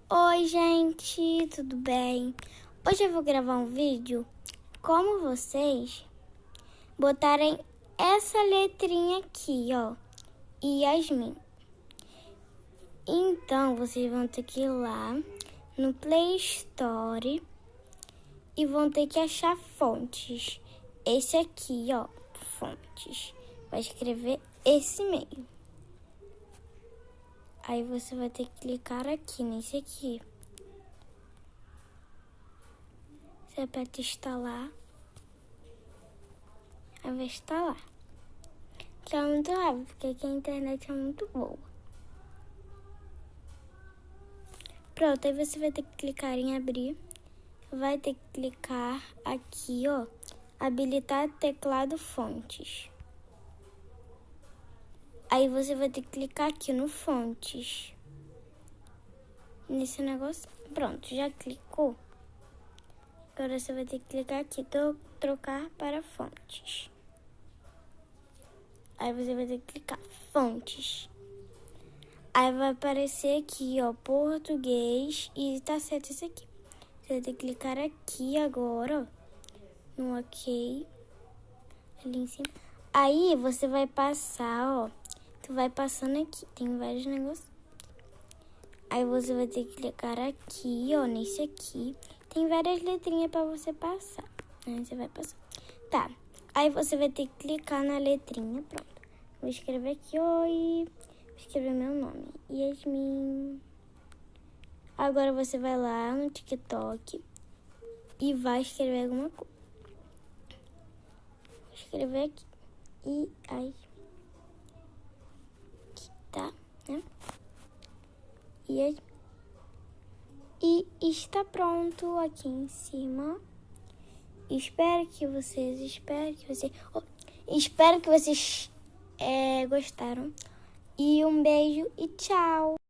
Oi, gente, tudo bem? Hoje eu vou gravar um vídeo como vocês botarem essa letrinha aqui, ó, Yasmin. Então, vocês vão ter que ir lá no Play Store e vão ter que achar fontes. Esse aqui, ó, fontes. Vai escrever esse meio. Aí você vai ter que clicar aqui, nesse aqui. Você aperta instalar. Aí vai instalar. Que é muito rápido, porque aqui a internet é muito boa. Pronto, aí você vai ter que clicar em abrir. Vai ter que clicar aqui, ó, habilitar teclado fontes. Aí você vai ter que clicar aqui no fontes. Nesse negócio. Pronto, já clicou. Agora você vai ter que clicar aqui, trocar para fontes. Aí você vai ter que clicar fontes. Aí vai aparecer aqui, ó, português e tá certo isso aqui. Você vai ter que clicar aqui agora, ó, no OK, ali em cima. Aí você vai passar, ó, tu vai passando aqui, tem vários negócios. Aí você vai ter que clicar aqui, ó, nesse aqui. Tem várias letrinhas pra você passar. Aí você vai passar. Tá, aí você vai ter que clicar na letrinha, pronto. Vou escrever aqui, oi. Vou escrever meu nome, Yasmin. Agora você vai lá no TikTok e vai escrever alguma coisa. Vou escrever aqui. E aí. Aqui, tá, né? E está pronto aqui em cima. Espero que vocês gostaram. E um beijo e tchau!